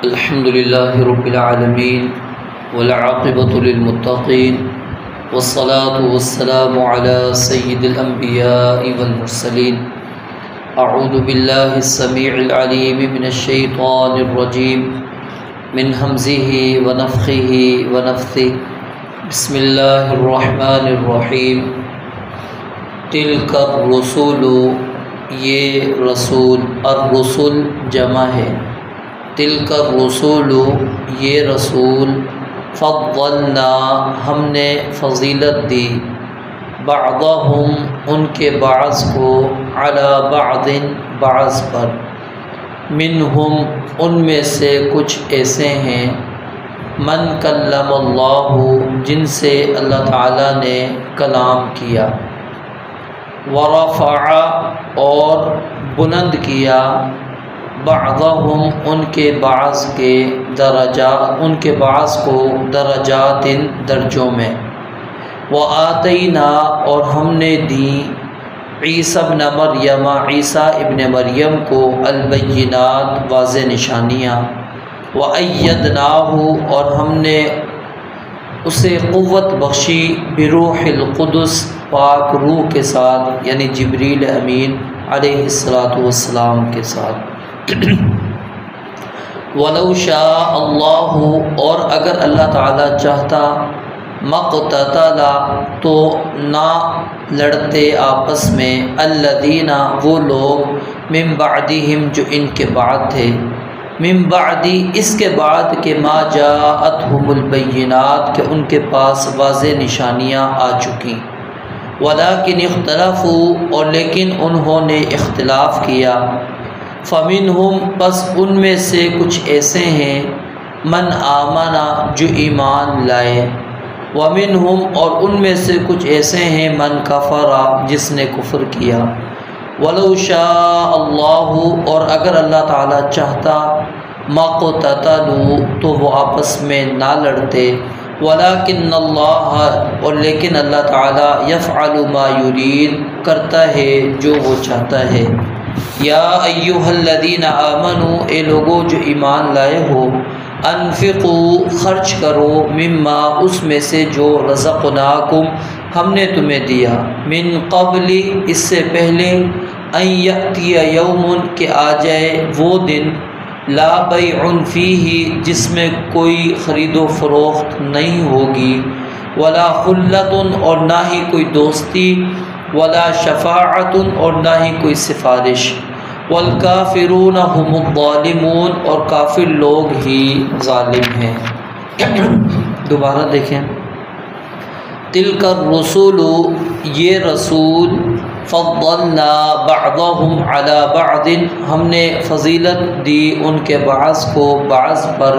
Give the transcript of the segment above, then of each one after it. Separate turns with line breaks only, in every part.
الحمد لله رب العالمين والعاقبة للمتقين والصلاة والسلام على سيد الأنبياء والمرسلين. أعوذ بالله السميع العليم من الشيطان الرجيم من همزه ونفخه ونفثه. بسم الله الرحمن الرحيم. تلك الرسول، یہ رسول، الرسل جمع ہے، تلک الرسول یہ رسول، فضلنا ہم نے فضیلت دی، بعضهم ان کے بعض کو، علی بعض بعض پر، منہم ان میں سے کچھ ایسے ہیں، من کلم اللہ جن سے اللہ تعالیٰ نے کلام کیا، ورفع اور بلند کیا، بعضهم ان کے بعض کے، درجات ان کے بعض کو، درجات درجوں میں، وآتینا اور ہم نے دی، عیسی ابن مریم عیسیٰ ابن مریم کو، البینات واضح نشانیاں، وأیدناہ اور ہم نے اسے قوت بخشی، بروح القدس پاک روح کے ساتھ، یعنی جبریل امین علیہ السلام کے ساتھ. وَلَوْ شَاءَ اللَّهُ اور اگر اللہ تعالیٰ چاہتا، مَقْتَتَلَ تو نہ لڑتے آپس میں، الَّذِينَ وہ لوگ، مِن بَعْدِهِمْ جو ان کے بعد تھے، مِن بَعْدِ اس کے بعد کہ مَا جَاءَتْهُمُ الْبَيِّنَاتُ کہ ان کے پاس واضح نشانیاں آ چکی، وَلَكِنِ اخْتَلَفُوا اور لیکن انہوں نے اختلاف کیا، فَمِنْهُمْ پس ان میں سے کچھ ایسے ہیں، من آمنا جو ایمان لائے، وَمِنْهُمْ اور ان میں سے کچھ ایسے ہیں، من کفر جس نے کفر کیا. وَلَوْ شَاءَ اللَّهُ اور اگر اللہ تعالیٰ چاہتا، مَقْتَتَلُوا تو وہ آپس میں نہ لڑتے، وَلَكِنَّ اللَّهَ اور لیکن اللہ تعالیٰ، يَفْعَلُ مَا يُرِيدُ کرتا ہے جو وہ چاہتا ہے. یا ایھا الذین آمنوا اے لوگو جو ایمان لائے ہو، انفقوا خرچ کرو، مما اس میں سے جو رزقناکم ہم نے تمہیں دیا، من قبل اس سے پہلے، ان یأتی یوم کہ آ جائے وہ دن، لا بیع فیہ جس میں کوئی خرید و فروخت نہیں ہوگی، ولا خلۃ اور نہ ہی کوئی دوستی، ولا شفاعت اور نہ ہی کوئی سفارش، والکافرون هم الظالمون اور کافر لوگ ہی ظالم ہیں. دوبارہ دیکھیں، تلک الرسول یہ رسول، فضلنا بعضهم علی بعض ہم نے فضیلت دی ان کے بعض کو بعض پر،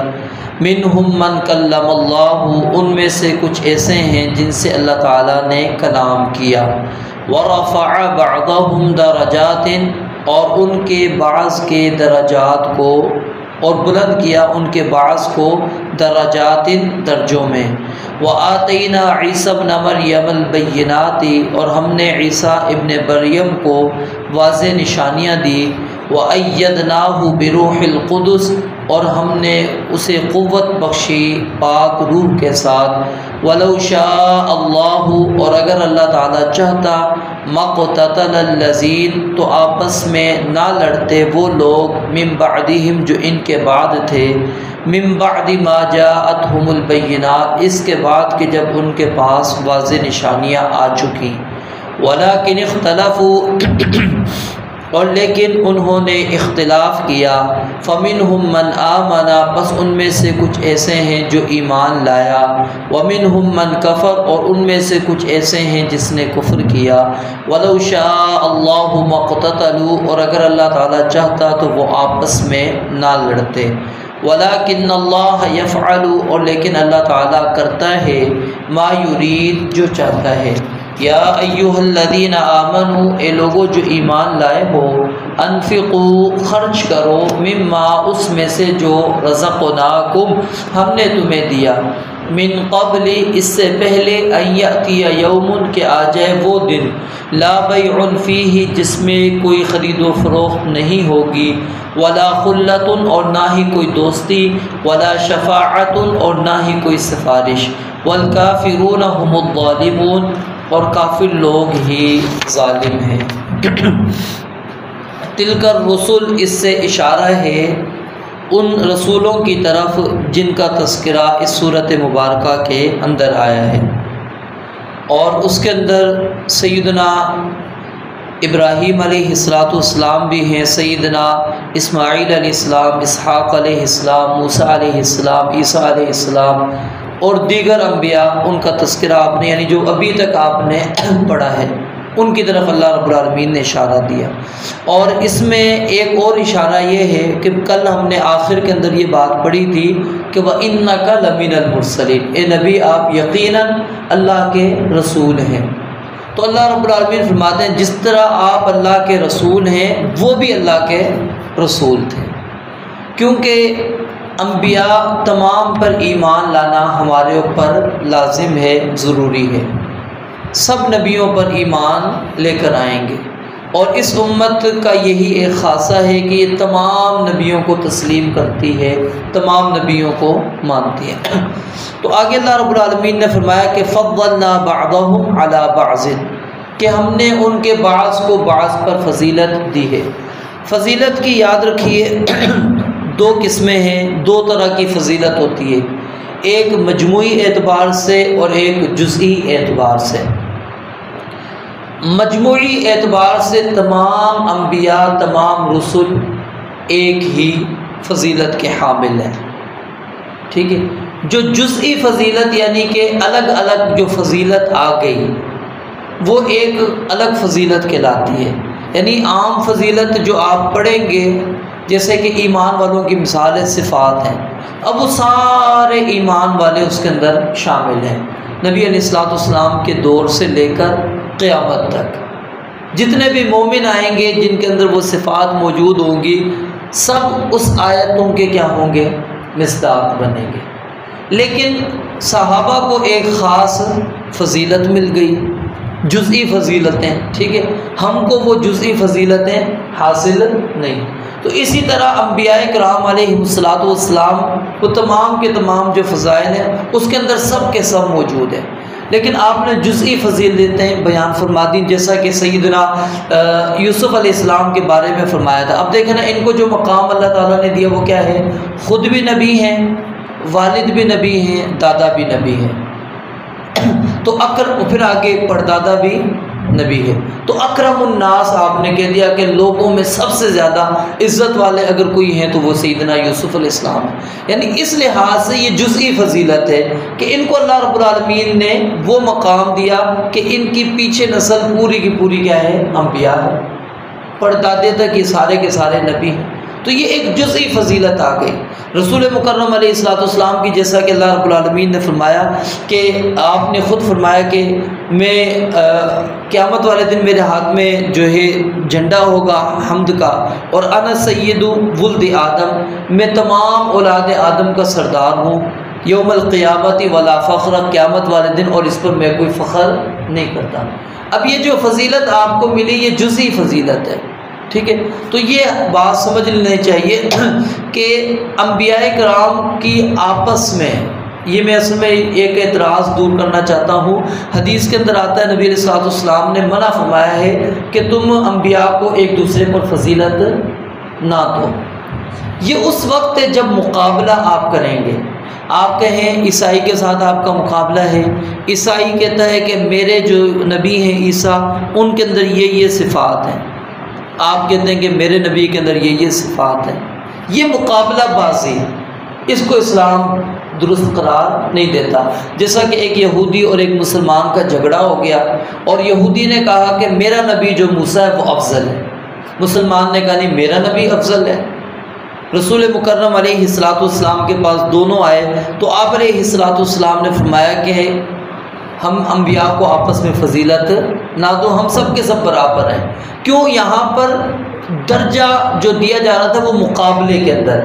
منہم من کلم اللہ ان میں سے کچھ ایسے ہیں جن سے اللہ تعالیٰ نے کلام کیا، ورفع بعضهم درجات اور ان کے بعض کے درجات کو، اور بلند کیا ان کے بعض کو، درجات درجوں میں، وآتینا عیسی ابن مریم البینات اور ہم نے عیسیٰ ابن مریم کو واضح نشانیاں دی، وأیدناہ بروح القدس اور ہم نے اسے قوت بخشی پاک روح کے ساتھ. وَلَوْ شَاءَ اللَّهُ اور اگر اللہ تعالیٰ چاہتا، مَقْتَتَلَ الَّذِينَ تو آپس میں نہ لڑتے وہ لوگ، مِن بَعْدِهِمْ جو ان کے بعد تھے، مِن بَعْدِ مَا جَاءَتْهُمُ الْبَيِّنَاتُ اس کے بعد کہ جب ان کے پاس واضح نشانیاں آ چکی، وَلَكِنِ اخْتَلَفُوا اور لیکن انہوں نے اختلاف کیا، فَمِنْهُمْ مَنْ آمَنَ پس ان میں سے کچھ ایسے ہیں جو ایمان لایا، وَمِنْهُمْ مَنْ کفر اور ان میں سے کچھ ایسے ہیں جس نے کفر کیا. وَلَوْ شَاءَ اللَّهُ مَقْتَتَلُوا اور اگر اللہ تعالیٰ چاہتا تو وہ آپس میں نہ لڑتے، وَلَكِنَّ اللَّهَ يَفْعَلُ اور لیکن اللہ تعالیٰ کرتا ہے، مَا يُرِيدُ جو چاہتا ہے. یا ایھا الذین آمنوا اے لوگو جو ایمان لائے ہو، انفقوا خرچ کرو، مما اس میں سے جو رزقناکم ہم نے تمہیں دیا، من قبل اس سے پہلے ان یأتی یوم کہ آ جائے وہ دن لا بیع فیہ جس میں کوئی خرید و فروخت نہیں ہوگی، ولا خلۃ اور نہ ہی کوئی دوستی، ولا شفاعۃ اور نہ ہی کوئی سفارش، والکافرون هم الظالمون اور کافر لوگ ہی ظالم ہیں۔ تلک الرسل اس سے اشارہ ہے ان رسولوں کی طرف جن کا تذکرہ اس صورت مبارکہ کے اندر آیا ہے، اور اس کے اندر سیدنا ابراہیم علیہ السلام بھی ہیں، سیدنا اسماعیل علیہ السلام، اسحاق علیہ السلام، موسیٰ علیہ السلام، عیسیٰ علیہ السلام اور دیگر انبیاء، ان کا تذکرہ آپ نے یعنی جو ابھی تک آپ نے پڑھا ہے ان کی طرف اللہ رب العالمین نے اشارہ دیا۔ اور اس میں ایک اور اشارہ یہ ہے کہ کل ہم نے آخر کے اندر یہ بات پڑھی تھی کہ وَإِنَّكَ لَمِنَ الْمُرْسَلِينَ، اے نبی آپ یقیناً اللہ کے رسول ہیں۔ تو اللہ رب العالمین فرماتے ہیں جس طرح آپ اللہ کے رسول ہیں وہ بھی اللہ کے رسول تھے، کیونکہ انبیاء تمام پر ایمان لانا ہمارے اوپر لازم ہے، ضروری ہے۔ سب نبیوں پر ایمان لے کر آئیں گے، اور اس امت کا یہی ایک خاصہ ہے کہ یہ تمام نبیوں کو تسلیم کرتی ہے، تمام نبیوں کو مانتی ہے۔ تو آگے اللہ رب العالمین نے فرمایا کہ فضلنا بعضهم على بعض، کہ ہم نے ان کے بعض کو بعض پر فضیلت دی ہے۔ فضیلت کی یاد رکھیے دو قسمیں ہیں، دو طرح کی فضیلت ہوتی ہے، ایک مجموعی اعتبار سے اور ایک جزئی اعتبار سے۔ مجموعی اعتبار سے تمام انبیاء، تمام رسل ایک ہی فضیلت کے حامل ہیں، ٹھیک ہے۔ جو جزئی فضیلت یعنی کہ الگ الگ جو فضیلت آ گئی وہ ایک الگ فضیلت کہلاتی ہے، یعنی عام فضیلت جو آپ پڑھیں گے جیسے کہ ایمان والوں کی مثال ہے صفات ہیں، اب وہ سارے ایمان والے اس کے اندر شامل ہیں، نبی علیہ السلام کے دور سے لے کر قیامت تک جتنے بھی مومن آئیں گے جن کے اندر وہ صفات موجود ہوں گی، سب اس آیتوں کے کیا ہوں گے؟ مصداق بنیں گے۔ لیکن صحابہ کو ایک خاص فضیلت مل گئی، جزئی فضیلتیں، ٹھیک ہے، ہم کو وہ جزئی فضیلتیں حاصل نہیں۔ تو اسی طرح انبیاء کرام علیہ السلام وہ تمام کے تمام جو فضائل ہیں اس کے اندر سب کے سب موجود ہیں، لیکن آپ نے جزئی فضیلتیں بیان فرما دیں، جیسا کہ سیدنا یوسف علیہ السلام کے بارے میں فرمایا تھا۔ اب دیکھیں نا، ان کو جو مقام اللہ تعالیٰ نے دیا وہ کیا ہے؟ خود بھی نبی ہیں، والد بھی نبی ہیں، دادا بھی نبی ہیں، تو پھر آگے پردادا بھی نبی ہے، تو اکرم الناس آپ نے کہہ دیا کہ لوگوں میں سب سے زیادہ عزت والے اگر کوئی ہیں تو وہ سیدنا یوسف علیہ السلام ہے۔ یعنی اس لحاظ سے یہ جزئی فضیلت ہے کہ ان کو اللہ رب العالمین نے وہ مقام دیا کہ ان کی پیچھے نسل پوری کی پوری کیا ہے؟ انبیاء ہے، پردادے تک یہ سارے کے سارے نبی ہیں، تو یہ ایک جزئی فضیلت آ گئی۔ رسول مکرم علیہ السلام کی جیسا کہ اللہ رب العالمین نے فرمایا کہ آپ نے خود فرمایا کہ میں قیامت والے دن میرے ہاتھ میں جو ہے جھنڈا ہوگا حمد کا، اور انا سید ولد آدم، میں تمام اولاد آدم کا سردار ہوں، یوم القیامت ولا فخر، قیامت والے دن، اور اس پر میں کوئی فخر نہیں کرتا۔ اب یہ جو فضیلت آپ کو ملی یہ جزئی فضیلت ہے، ٹھیک ہے۔ تو یہ بات سمجھ لینی چاہیے کہ انبیاء کرام کی آپس میں، یہ میں اصل میں ایک اعتراض دور کرنا چاہتا ہوں، حدیث کے اندر آتا ہے نبی علیہ السلام نے منع فرمایا ہے کہ تم انبیاء کو ایک دوسرے پر فضیلت نہ دو۔ یہ اس وقت ہے جب مقابلہ آپ کریں گے، آپ کہیں عیسائی کے ساتھ آپ کا مقابلہ ہے، عیسائی کہتا ہے کہ میرے جو نبی ہیں عیسیٰ ان کے اندر یہ صفات ہیں، آپ کہتے ہیں کہ میرے نبی کے اندر یہ صفات ہیں، یہ مقابلہ بازی، اس کو اسلام درست قرار نہیں دیتا۔ جیسا کہ ایک یہودی اور ایک مسلمان کا جھگڑا ہو گیا، اور یہودی نے کہا کہ میرا نبی جو موسیٰ ہے وہ افضل ہے، مسلمان نے کہا نہیں میرا نبی افضل ہے۔ رسول مکرم علیہ السلام کے پاس دونوں آئے تو آپ علیہ السلام نے فرمایا کہ ہم انبیاء کو آپس میں فضیلت نہ دو، ہم سب کے سب برابر ہیں۔ کیوں؟ یہاں پر درجہ جو دیا جا رہا تھا وہ مقابلے کے اندر،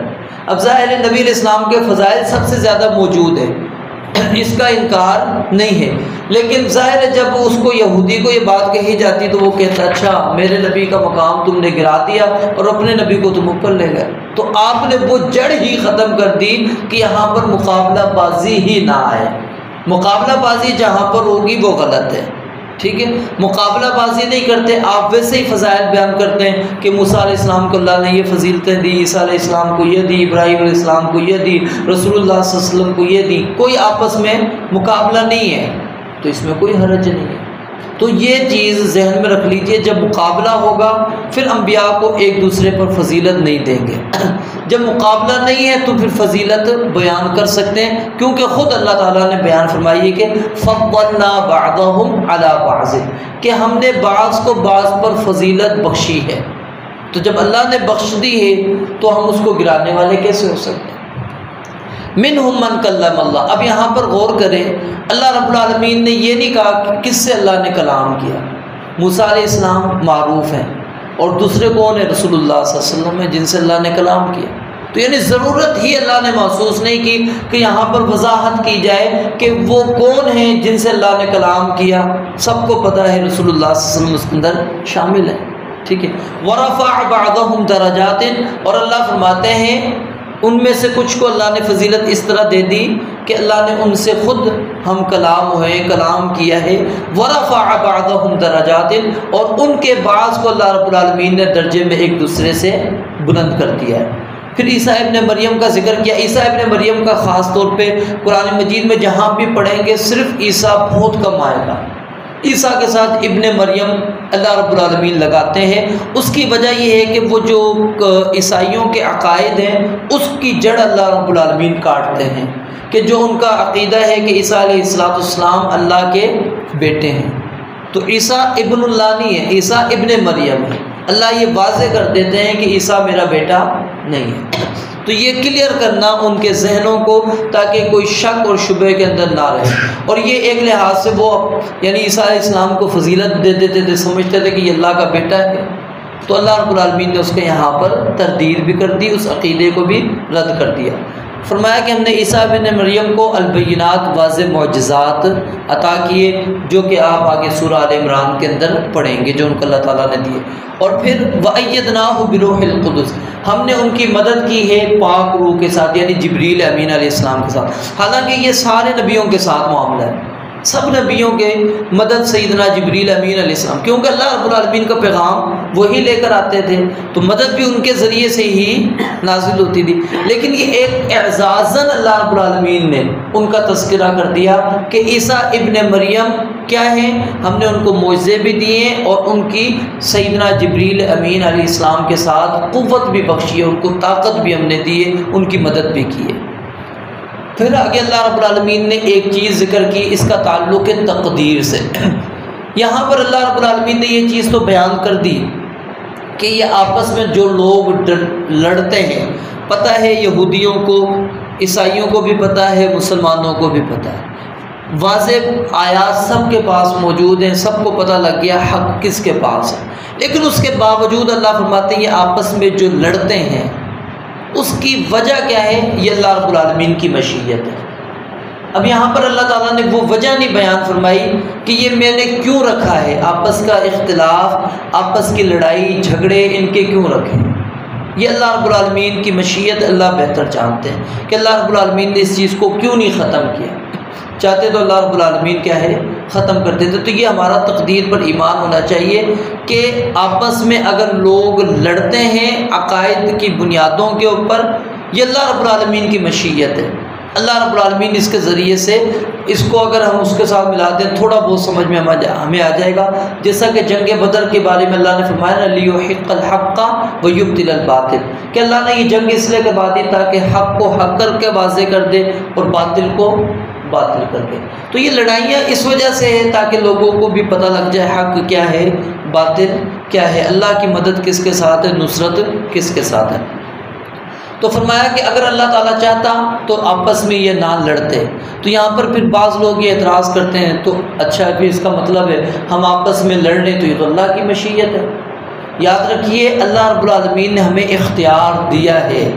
اب ظاہر ہے نبی علیہ السلام کے فضائل سب سے زیادہ موجود ہیں، اس کا انکار نہیں ہے، لیکن ظاہر ہے جب اس کو یہودی کو یہ بات کہی جاتی تو وہ کہتا اچھا میرے نبی کا مقام تم نے گرا دیا اور اپنے نبی کو تم اوپر لے گئے۔ تو آپ نے وہ جڑ ہی ختم کر دی کہ یہاں پر مقابلہ بازی ہی نہ آئے۔ مقابلہ بازی جہاں پر ہوگی وہ غلط ہے، ٹھیک ہے، مقابلہ بازی نہیں کرتے، آپ ویسے ہی فضائل بیان کرتے ہیں کہ موسیٰ علیہ السلام کو اللہ نے یہ فضیلتیں دی، عیسیٰ علیہ السلام کو یہ دی، ابراہیم علیہ السلام کو یہ دی، رسول اللہ صلی اللہ علیہ وسلم کو یہ دی، کوئی آپس میں مقابلہ نہیں ہے، تو اس میں کوئی حرج نہیں ہے۔ تو یہ چیز ذہن میں رکھ لیجئے، جب مقابلہ ہوگا پھر انبیاء کو ایک دوسرے پر فضیلت نہیں دیں گے، جب مقابلہ نہیں ہے تو پھر فضیلت بیان کر سکتے ہیں، کیونکہ خود اللہ تعالیٰ نے بیان فرمائی ہے کہ فضلنا بعضهم على بعض، کہ ہم نے بعض کو بعض پر فضیلت بخشی ہے۔ تو جب اللہ نے بخش دی ہے تو ہم اس کو گرانے والے کیسے ہو سکتے ہیں؟ منہم من کلم اللہ، اب یہاں پر غور کریں، اللہ رب العالمین نے یہ نہیں کہا کہ کس سے اللہ نے کلام کیا۔ موسیٰ علیہ السلام معروف ہیں اور دوسرے کون ہیں؟ رسول اللہ صلی اللہ علیہ وسلم ہیں جن سے اللہ نے کلام کیا۔ تو یعنی ضرورت ہی اللہ نے محسوس نہیں کی کہ یہاں پر وضاحت کی جائے کہ وہ کون ہیں جن سے اللہ نے کلام کیا، سب کو پتہ ہے رسول اللہ صلی اللہ علیہ وسلم اس کے اندر شامل ہے، ٹھیک ہے۔ ورفع بعضهم درجات، اور اللہ فرماتے ہیں ان میں سے کچھ کو اللہ نے فضیلت اس طرح دے دی کہ اللہ نے ان سے خود ہم کلام ہوئے، کلام کیا ہے۔ ورفع بعضهم درجات، اور ان کے بعض کو اللہ رب العالمین نے درجے میں ایک دوسرے سے بلند کر دیا ہے۔ پھر عیسیٰ ابن مریم کا ذکر کیا۔ عیسیٰ ابن مریم کا خاص طور پہ قرآن مجید میں جہاں بھی پڑھیں گے صرف عیسیٰ بہت کم آئے گا، عیسیٰ کے ساتھ ابن مریم اللہ رب العالمین لگاتے ہیں۔ اس کی وجہ یہ ہے کہ وہ جو عیسائیوں کے عقائد ہیں اس کی جڑ اللہ رب العالمین کاٹتے ہیں، کہ جو ان کا عقیدہ ہے کہ عیسیٰ علیہ السلام اللہ کے بیٹے ہیں، تو عیسیٰ ابن اللہ نہیں ہے، عیسیٰ ابن مریم ہے۔ اللہ یہ واضح کر دیتے ہیں کہ عیسیٰ میرا بیٹا نہیں ہے۔ تو یہ کلیئر کرنا ان کے ذہنوں کو، تاکہ کوئی شک اور شبہ کے اندر نہ رہے۔ اور یہ ایک لحاظ سے وہ یعنی عیسیٰ علیہ السلام کو فضیلت دے دیتے تھے، سمجھتے تھے کہ یہ اللہ کا بیٹا ہے، تو اللہ رب العالمین نے اس کے یہاں پر تردید بھی کر دی، اس عقیدے کو بھی رد کر دیا۔ فرمایا کہ ہم نے عیسیٰ بن مریم کو البینات، واضح معجزات عطا کیے، جو کہ آپ آگے سورہ آل عمران کے اندر پڑھیں گے، جو ان کو اللہ تعالیٰ نے دیے۔ اور پھر وَأَيَّدْنَاهُ بِرُوحِ الْقُدُسِ، ہم نے ان کی مدد کی ہے پاک روح کے ساتھ، یعنی جبریل امین علیہ السلام کے ساتھ۔ حالانکہ یہ سارے نبیوں کے ساتھ معاملہ ہے، سب نبیوں کے مدد سیدنا جبریل امین علیہ السلام، کیونکہ اللہ رب العالمین کا پیغام وہی لے کر آتے تھے، تو مدد بھی ان کے ذریعے سے ہی نازل ہوتی تھی۔ لیکن یہ ایک اعزازاً اللہ رب العالمین نے ان کا تذکرہ کر دیا کہ عیسیٰ ابن مریم کیا ہیں، ہم نے ان کو معجزے بھی دیے ہیں اور ان کی سیدنا جبریل امین علیہ السلام کے ساتھ قوت بھی بخشی ہے، ان کو طاقت بھی ہم نے دی ہے، ان کی مدد بھی کی ہے۔ پھر آگے اللہ رب العالمین نے ایک چیز ذکر کی، اس کا تعلق ہے تقدیر سے۔ یہاں پر اللہ رب العالمین نے یہ چیز تو بیان کر دی کہ یہ آپس میں جو لوگ لڑتے ہیں، پتہ ہے یہودیوں کو، عیسائیوں کو بھی پتہ ہے، مسلمانوں کو بھی پتہ ہے، واضح آیات سب کے پاس موجود ہیں، سب کو پتہ لگ گیا حق کس کے پاس ہے۔ لیکن اس کے باوجود اللہ فرماتے ہیں یہ آپس میں جو لڑتے ہیں اس کی وجہ کیا ہے؟ یہ اللہ رب العالمین کی مشیت ہے۔ اب یہاں پر اللہ تعالیٰ نے وہ وجہ نہیں بیان فرمائی کہ یہ میں نے کیوں رکھا ہے، آپس کا اختلاف، آپس کی لڑائی جھگڑے ان کے کیوں رکھے، یہ اللہ رب العالمین کی مشیت اللہ بہتر جانتے ہیں کہ اللہ رب العالمین نے اس چیز کو کیوں نہیں ختم کیا۔ چاہتے تو اللہ رب العالمین کیا ہے ختم کر دیتے۔ تو یہ ہمارا تقدیر پر ایمان ہونا چاہیے کہ آپس میں اگر لوگ لڑتے ہیں عقائد کی بنیادوں کے اوپر، یہ اللہ رب العالمین کی مشیت ہے۔ اللہ رب العالمین اس کے ذریعے سے اس کو اگر ہم اس کے ساتھ ملا دیں تھوڑا بہت سمجھ میں ہمیں آ جائے گا، جیسا کہ جنگ بدر کے بارے میں اللہ نے فرمایا لِيُحِقَّ الْحَقَّ وَيُبْطِلَ الْبَاطِلَ، کہ اللہ نے یہ جنگ اس لیے کروا دی تاکہ حق کو حق کر کے واضح کر دے اور باطل کو باطل کر دے۔ تو یہ لڑائیاں اس وجہ سے ہے تاکہ لوگوں کو بھی پتہ لگ جائے حق کیا ہے، باطل کیا ہے، اللہ کی مدد کس کے ساتھ ہے، نصرت کس کے ساتھ ہے۔ تو فرمایا کہ اگر اللہ تعالیٰ چاہتا تو آپس میں یہ نہ لڑتے۔ تو یہاں پر پھر بعض لوگ یہ اعتراض کرتے ہیں تو اچھا پھر اس کا مطلب ہے ہم آپس میں لڑ لیں تو یہ تو اللہ کی مشیت ہے۔ یاد رکھیے اللہ رب العالمین نے ہمیں اختیار دیا ہے،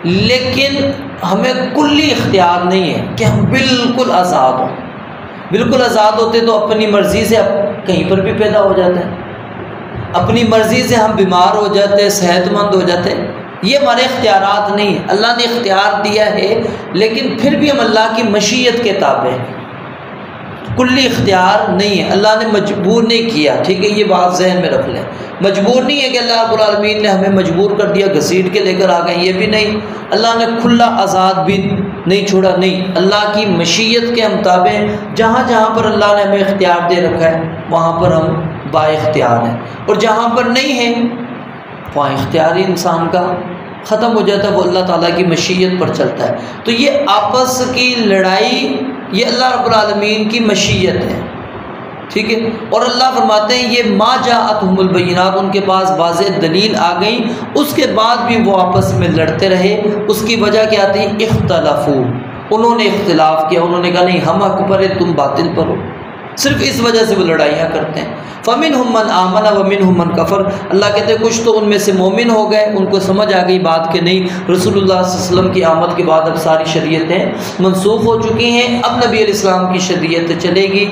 لیکن ہمیں کلی اختیار نہیں ہے کہ ہم بالکل آزاد ہوں۔ بالکل آزاد ہوتے تو اپنی مرضی سے کہیں پر بھی پیدا ہو جاتے ہیں، اپنی مرضی سے ہم بیمار ہو جاتے، صحت مند ہو جاتے۔ یہ ہمارے اختیارات نہیں ہیں، اللہ نے اختیار دیا ہے، لیکن پھر بھی ہم اللہ کی مشیت کے تابع ہیں، کلی اختیار نہیں ہے۔ اللہ نے مجبور نہیں کیا، ٹھیک ہے، یہ بات ذہن میں رکھ لیں۔ مجبور نہیں ہے کہ اللہ رب العالمین نے ہمیں مجبور کر دیا، گھسیٹ کے لے کر آ گئے، یہ بھی نہیں۔ اللہ نے کھلا آزاد بھی نہیں چھوڑا، نہیں، اللہ کی مشیت کے ہم تابع ہیں۔ جہاں جہاں پر اللہ نے ہمیں اختیار دے رکھا ہے وہاں پر ہم با اختیار ہیں، اور جہاں پر نہیں ہے وہاں اختیار ہی انسان کا ختم ہو جاتا ہے، وہ اللہ تعالیٰ کی مشیت پر چلتا ہے۔ تو یہ آپس کی لڑائی یہ اللہ رب العالمین کی مشیت ہے، ٹھیک ہے۔ اور اللہ فرماتے ہیں یہ ما جاءتہم البینات، ان کے پاس واضح دلیل آ گئی، اس کے بعد بھی وہ آپس میں لڑتے رہے۔ اس کی وجہ کیا تھی؟ اختلافو، انہوں نے اختلاف کیا، انہوں نے کہا نہیں ہم حق پر ہیں، تم باطل پر ہو، صرف اس وجہ سے وہ لڑائیاں کرتے ہیں۔ فَمِنْهُمْ مَنْ آمَنَ وَمِنْهُمْ مَنْ كَفَرَ، اللہ کہتے ہیں کچھ تو ان میں سے مومن ہو گئے، ان کو سمجھ آ گئی بات کہ نہیں رسول اللہ صلی اللہ علیہ وسلم کی آمد کے بعد اب ساری شریعتیں منسوخ ہو چکی ہیں، اب نبی علیہ السلام کی شریعت چلے گی۔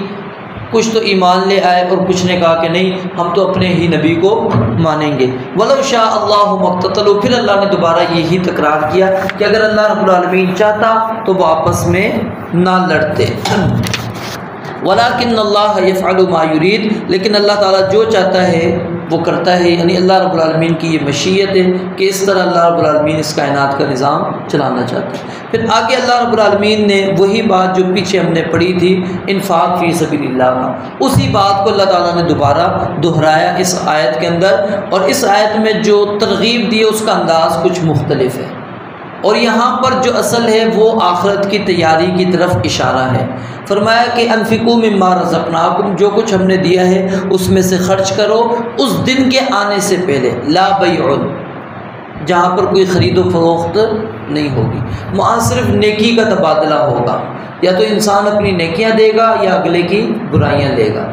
کچھ تو ایمان لے آئے اور کچھ نے کہا کہ نہیں ہم تو اپنے ہی نبی کو مانیں گے۔ وَلَوْ شَاءَ اللَّهُ مَا اقْتَتَلُوا، پھر اللہ نے دوبارہ یہی تکرار کیا کہ اگر اللہ رب العالمین چاہتا تو وہ آپس میں نہ لڑتے۔ وَلَكِنَّ اللَّهَ يَفْعَلُ مَا يُرِيدُ، لیکن اللہ تعالیٰ جو چاہتا ہے وہ کرتا ہے، یعنی اللہ رب العالمین کی یہ مشیت ہے کہ اس طرح اللہ رب العالمین اس کائنات کا نظام چلانا چاہتا ہے۔ پھر آگے اللہ رب العالمین نے وہی بات جو پیچھے ہم نے پڑھی تھی انفاق فی سبیل اللہ کا، اسی بات کو اللہ تعالیٰ نے دوبارہ دہرایا اس آیت کے اندر، اور اس آیت میں جو ترغیب دی ہے اس کا انداز کچھ مختلف ہے، اور یہاں پر جو اصل ہے وہ آخرت کی تیاری کی طرف اشارہ ہے۔ فرمایا کہ انفقوا مما رزقناکم، جو کچھ ہم نے دیا ہے اس میں سے خرچ کرو اس دن کے آنے سے پہلے، لا بیع، جہاں پر کوئی خرید و فروخت نہیں ہوگی، وہاں صرف نیکی کا تبادلہ ہوگا، یا تو انسان اپنی نیکیاں دے گا یا اگلے کی برائیاں لے گا۔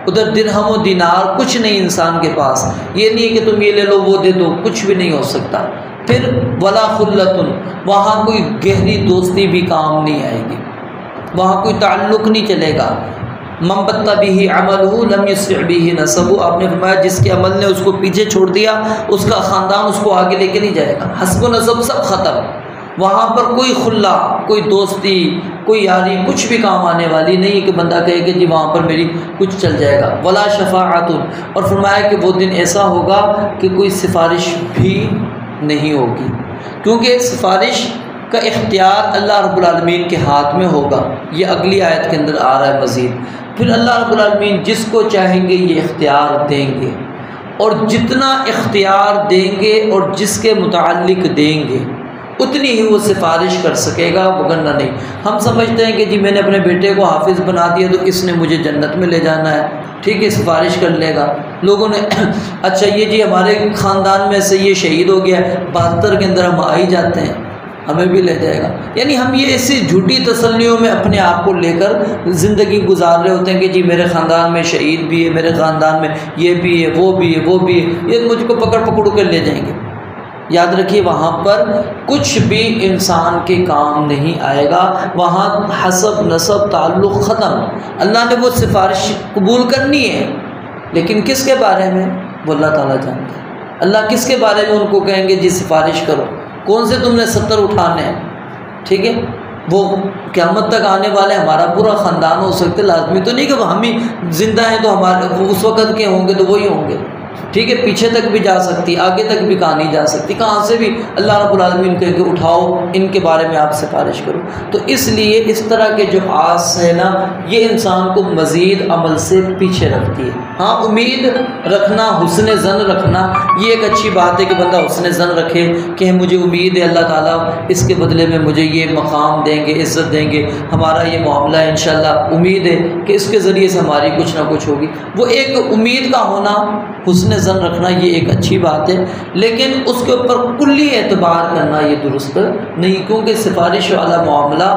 ادھر درہم و دینار کچھ نہیں انسان کے پاس، یہ نہیں ہے کہ تم یہ لے لو وہ دے دو، کچھ بھی نہیں ہو سکتا۔ پھر ولا خلتن، وہاں کوئی گہری دوستی بھی کام نہیں آئے گی، وہاں کوئی تعلق نہیں چلے گا۔ من بطّ به عملہ لم یسرع به نسبہ، آپ نے فرمایا جس کے عمل نے اس کو پیچھے چھوڑ دیا اس کا خاندان اس کو آگے لے کے نہیں جائے گا، حسب و نسب سب ختم۔ وہاں پر کوئی خلا، کوئی دوستی، کوئی یاری کچھ بھی کام آنے والی نہیں ہے کہ بندہ کہے کہ جی وہاں پر میری کچھ چل جائے گا۔ ولا شفاعت، اور فرمایا کہ وہ دن ایسا ہوگا کہ کوئی سفارش بھی نہیں ہوگی، کیونکہ سفارش کا اختیار اللہ رب العالمین کے ہاتھ میں ہوگا۔ یہ اگلی آیت کے اندر آ رہا ہے مزید۔ پھر اللہ رب العالمین جس کو چاہیں گے یہ اختیار دیں گے، اور جتنا اختیار دیں گے اور جس کے متعلق دیں گے اتنی ہی وہ سفارش کر سکے گا، وگرنہ نہیں۔ ہم سمجھتے ہیں کہ جی میں نے اپنے بیٹے کو حافظ بنا دیا تو اس نے مجھے جنت میں لے جانا ہے، ٹھیک ہے، سفارش کر لے گا۔ لوگوں نے اچھا یہ جی ہمارے خاندان میں سے یہ شہید ہو گیا، 72 کے اندر ہم آ ہی جاتے ہیں، ہمیں بھی لے جائے گا۔ یعنی ہم یہ ایسی جھوٹی تسلیوں میں اپنے آپ کو لے کر زندگی گزار رہے ہوتے ہیں کہ جی میرے خاندان میں شہید بھی ہے، میرے خاندان میں یہ بھی ہے، وہ بھی ہے، وہ بھی ہے، یہ مجھ کو پکڑ کر لے جائیں گے۔ یاد رکھیے وہاں پر کچھ بھی انسان کے کام نہیں آئے گا، وہاں حسب نسب تعلق ختم۔ اللہ نے وہ سفارش قبول کرنی ہے، لیکن کس کے بارے میں وہ اللہ تعالیٰ جانتا ہے۔ اللہ کس کے بارے میں ان کو کہیں گے جی سفارش کرو، کون سے تم نے 70 اٹھانے ہیں، ٹھیک ہے، وہ قیامت تک آنے والے ہمارا پورا خاندان ہو سکتے، لازمی تو نہیں کہ ہم ہی زندہ ہیں تو ہمارے اس وقت کے ہوں گے تو وہی ہوں گے، ٹھیک ہے، پیچھے تک بھی جا سکتی، آگے تک بھی کہا نہیں جا سکتی، کہاں سے بھی اللہ رب العالمین کہے کہ اٹھاؤ ان کے بارے میں آپ سفارش کرو۔ تو اس لیے اس طرح کے جو آس ہے نا یہ انسان کو مزید عمل سے پیچھے رکھتی ہے۔ ہاں امید رکھنا، حسن ظن رکھنا یہ ایک اچھی بات ہے کہ بندہ حسن ظن رکھے کہ مجھے امید ہے اللہ تعالیٰ اس کے بدلے میں مجھے یہ مقام دیں گے، عزت دیں گے، ہمارا یہ معاملہ ہے انشاءاللہ، امید ہے کہ اس کے ذریعے سے ہماری کچھ نہ کچھ ہوگی۔ وہ ایک امید کا ہونا، حسن ظن رکھنا یہ ایک اچھی بات ہے، لیکن اس کے اوپر کلی اعتبار کرنا یہ درست نہیں، کیونکہ سفارش والا معاملہ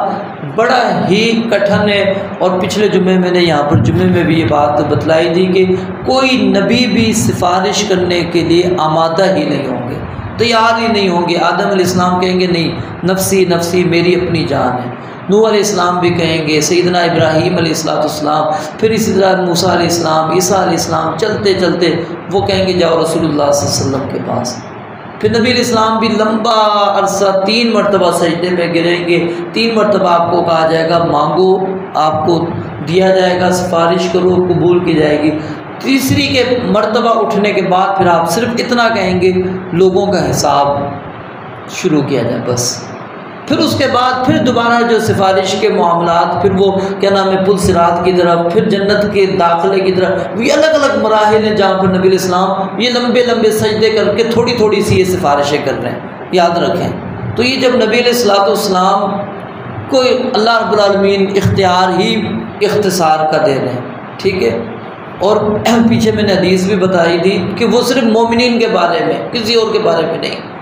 بڑا ہی کٹھن ہے۔ اور پچھلے جمعے میں نے یہاں پر جمعے میں بھی یہ بات بتلائی تھی کہ کوئی نبی بھی سفارش کرنے کے لیے آمادہ ہی نہیں ہوں گے، تیار ہی نہیں ہوں گے۔ آدم علیہ السلام کہیں گے نہیں، نفسی نفسی، میری اپنی جان ہے۔ نوح علیہ السلام بھی کہیں گے، سیدنا ابراہیم علیہ السلام، پھر اسی طرح موسیٰ علیہ السلام، عیسیٰ علیہ السلام، چلتے چلتے وہ کہیں گے جاؤ رسول اللہ صلی اللہ علیہ وسلم کے پاس۔ پھر نبی علیہ السلام بھی لمبا عرصہ 3 مرتبہ سجدے میں گریں گے، 3 مرتبہ آپ کو کہا جائے گا مانگو آپ کو دیا جائے گا، سفارش کرو قبول کی جائے گی۔ تیسری کے مرتبہ اٹھنے کے بعد پھر آپ صرف اتنا کہیں گے، لوگوں کا حساب شروع کیا جائے بس۔ پھر اس کے بعد پھر دوبارہ جو سفارش کے معاملات، پھر وہ کیا نام ہے پل صراط کی طرف، پھر جنت کے داخلے کی طرف، یہ الگ الگ مراحل ہیں جہاں پر نبی علیہ السلام یہ لمبے لمبے سجدے کر کے تھوڑی تھوڑی سی یہ سفارشیں کر رہے ہیں، یاد رکھیں۔ تو یہ جب نبی علیہ السلام کو اللہ رب العالمین اختیار ہی اختصار کا دے رہے ہیں، ٹھیک ہے، اور پیچھے میں نے حدیث بھی بتائی تھی کہ وہ صرف مومنین کے بارے میں، کسی اور کے بارے میں نہیں۔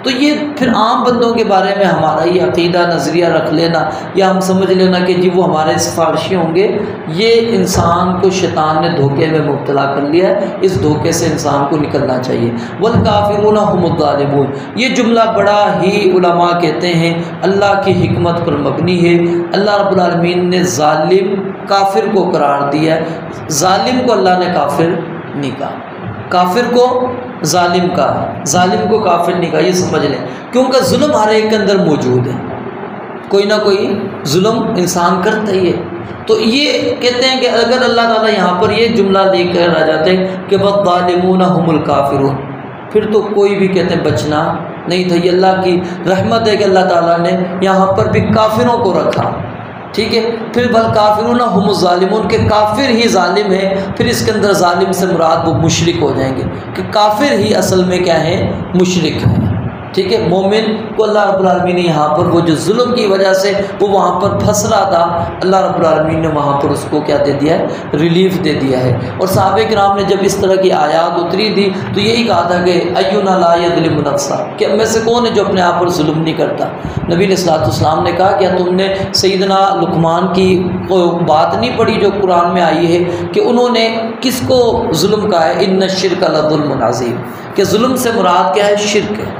تو یہ پھر عام بندوں کے بارے میں ہمارا یہ عقیدہ نظریہ رکھ لینا یا ہم سمجھ لینا کہ جی وہ ہمارے سفارشی ہوں گے، یہ انسان کو شیطان نے دھوکے میں مبتلا کر لیا ہے، اس دھوکے سے انسان کو نکلنا چاہیے۔ والکافرون هم الظالمون، یہ جملہ بڑا ہی علماء کہتے ہیں اللہ کی حکمت پر مبنی ہے۔ اللہ رب العالمین نے ظالم کافر کو قرار دیا ہے، ظالم کو اللہ نے کافر نہیں کہا، کافر کو ظالم کا، ظالم کو کافر نہیں کہا، یہ سمجھ لیں، کیونکہ ظلم ہر ایک کے اندر موجود ہے، کوئی نہ کوئی ظلم انسان کرتا ہی ہے۔ تو یہ کہتے ہیں کہ اگر اللہ تعالیٰ یہاں پر یہ جملہ لے کر آ جاتے ہیں کہ والظالمون هم الکافرون، پھر تو کوئی بھی کہتے ہیں بچنا نہیں تھا۔ یہ اللہ کی رحمت ہے کہ اللہ تعالیٰ نے یہاں پر بھی کافروں کو رکھا، ٹھیک ہے۔ پھر والکافرون هم الظالمون کہ کافر ہی ظالم ہے، پھر اس کے اندر ظالم سے مراد وہ مشرک ہو جائیں گے کہ کافر ہی اصل میں کیا ہے، مشرک ہے، ٹھیک ہے۔ مومن کو اللہ رب العالمین نے یہاں پر وہ جو ظلم کی وجہ سے وہ وہاں پر پھنس رہا تھا، اللہ رب العالمین نے وہاں پر اس کو کیا دے دیا ہے، ریلیف دے دیا ہے۔ اور صحابہ کرام نے جب اس طرح کی آیات اتری تھی تو یہی کہا تھا کہ اینا لا یظلم نفسہ، کہ ہم میں سے کون ہے جو اپنے آپ پر ظلم نہیں کرتا۔ نبی علیہ السلام نے کہا کیا تم نے سیدنا لقمان کی بات نہیں پڑھی جو قرآن میں آئی ہے کہ انہوں نے کس کو ظلم کہا ہے، ان الشرک لظلم عظیم، کہ ظلم سے مراد کیا ہے، شرک ہے،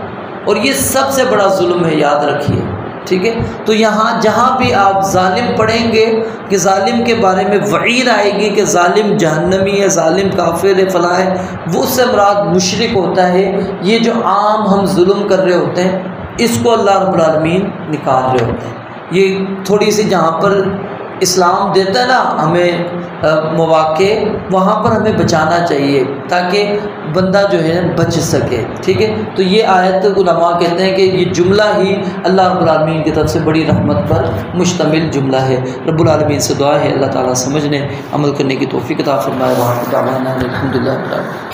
اور یہ سب سے بڑا ظلم ہے، یاد رکھیے، ٹھیک ہے۔ تو یہاں جہاں بھی آپ ظالم پڑھیں گے کہ ظالم کے بارے میں وعید آئے گی کہ ظالم جہنمی ہے، ظالم کافر ہے، فلاں ہے، وہ اس سے مراد مشرک ہوتا ہے۔ یہ جو عام ہم ظلم کر رہے ہوتے ہیں اس کو اللہ رب العالمین نکال رہے ہوتے ہیں۔ یہ تھوڑی سی جہاں پر اسلام دیتا ہے نا ہمیں مواقع، وہاں پر ہمیں بچانا چاہیے تاکہ بندہ جو ہے بچ سکے، ٹھیک ہے۔ تو یہ آیت علماء کہتے ہیں کہ یہ جملہ ہی اللہ رب العالمین کی طرف سے بڑی رحمت پر مشتمل جملہ ہے۔ رب العالمین سے دعا ہے اللہ تعالیٰ سمجھنے عمل کرنے کی توفیق عطا فرمائے۔ الحمد للہ۔